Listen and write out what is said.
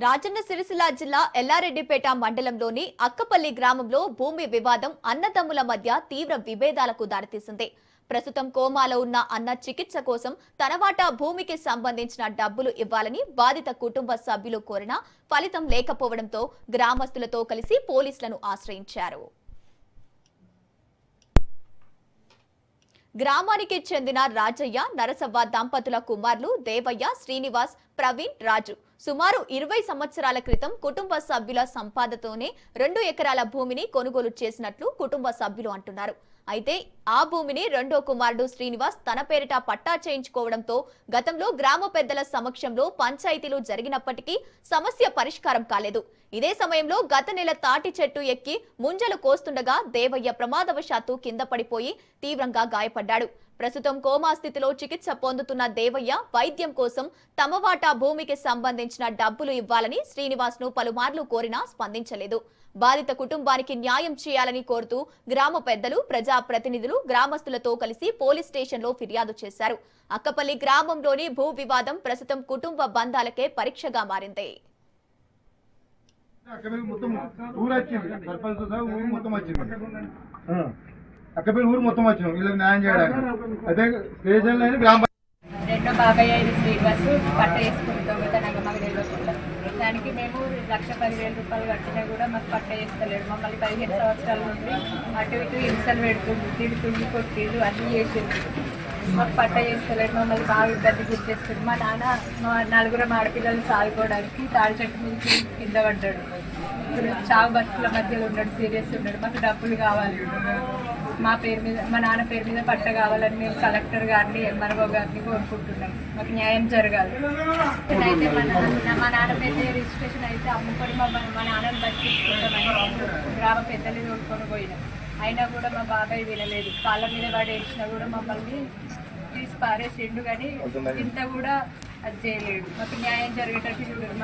రాజన్న సిరిసిల్ల జిల్లా ఎల్లారెడ్డిపేట మండలంలోని అక్కపల్లి గ్రామంలో భూమి వివాదం అన్నదమ్ముల మధ్య తీవ్ర విభేదాలకు దారితీసింది. ప్రస్తుతం కోమాలో ఉన్న అన్న చికిత్స కోసం తన వాటా భూమికి సంబంధించిన డబ్బులు ఇవ్వాలని బాధిత కుటుంబ సభ్యులు కోరినా ఫలితం లేకపోవడంతో గ్రామస్తులతో కలిసి పోలీసులను ఆశ్రయించారు. గ్రామానికి చెందిన రాజయ్య, నరసవ్వ దంపతుల కుమారులు దేవయ్య, శ్రీనివాస్, ప్రవీణ్, రాజు సుమారు 20 సంవత్సరాల క్రితం కుటుంబ సభ్యుల సంపాదనతోనే 2 ఎకరాల భూమిని కొనుగోలు చేసినట్లు కుటుంబ సభ్యులు అంటున్నారు. అయితే ఆ భూమిని రెండో కుమారుడు శ్రీనివాస్ తన పేరిట పట్టా చేయించుకోవడంతో గతంలో గ్రామ పెద్దల సమక్షంలో పంచాయతీలు జరిగినప్పటికీ సమస్య పరిష్కారం కాలేదు. ఇదే సమయంలో గత నెల తాటి చెట్టు ఎక్కి ముంజలు కోస్తుండగా దేవయ్య ప్రమాదవశాత్తు కింద పడిపోయి తీవ్రంగా గాయపడ్డాడు. ప్రస్తుతం కోమా స్థితిలో చికిత్స పొందుతున్న దేవయ్య వైద్యం కోసం తమ వాటా భూమికి సంబంధించిన డబ్బులు ఇవ్వాలని శ్రీనివాస్ ను పలుమార్లు కోరినా స్పందించలేదు. బాధిత కుటుంబానికి న్యాయం చేయాలని కోరుతూ గ్రామ పెద్దలు, ప్రజా ప్రతినిధులు గ్రామస్తులతో కలిసి పోలీస్ స్టేషన్లో ఫిర్యాదు చేశారు. అక్కపల్లి గ్రామంలోని భూ వివాదం ప్రస్తుతం కుటుంబ బంధాలకే పరీక్షగా మారింది. అక్కపల్లి ఊరు మొత్తం వచ్చినాం వీళ్ళకి న్యాయం చేయడానికి. అదే స్టేషన్లో గ్రామ రెండో బాబాయ్ అయిన శ్రీనివాస్ పట్ట వేసుకుంటాం కదా నాకు మాకు తెలియకుండా దానికి మేము 1,10,000 రూపాయలు కట్టినా కూడా మాకు పట్ట వేస్తలేడు. మమ్మల్ని 15 సంవత్సరాల నుండి అటు ఇటు హింసలు పెడుతుంది, తిడుతుంది, కొట్టిండు, అన్నీ చేసింది. మాకు పట్ట చేస్తలేడు. మమ్మల్ని బాగా ఇబ్బంది గుర్తిస్తుంది. మా నాన్న మా 4 ఆడపిల్లలు సాదుకోవడానికి తాడి చెట్టు నుంచి కింద పడ్డాడు. ఇప్పుడు చావు బతుకుల మధ్యలో ఉన్నాడు, సీరియస్ ఉన్నాడు. మాకు డబ్బులు కావాలి. మా పేరు మీద, మా నాన్న పేరు మీద పట్ట కావాలని మేము కలెక్టర్ గారిని, ఎంఆర్ఓ గారిని కోరుకుంటున్నాం. మాకు న్యాయం జరగాలి. అయితే మా నాన్న పేరు రిజిస్ట్రేషన్ అయితే అమ్ముకొని మా నాన్నని బతికించుకుంటామని గ్రామ పెద్దలు తోడుకొని పోయినాం. అయినా కూడా మా బాబాయ్ వినలేదు. కాళ్ళ మీద పడి ఏడ్చినా కూడా మమ్మల్ని తీసి పారేసిండు, కానీ ఇంత కూడా అది చేయలేడు. మాకు న్యాయం జరిగేటట్టు చూడరు.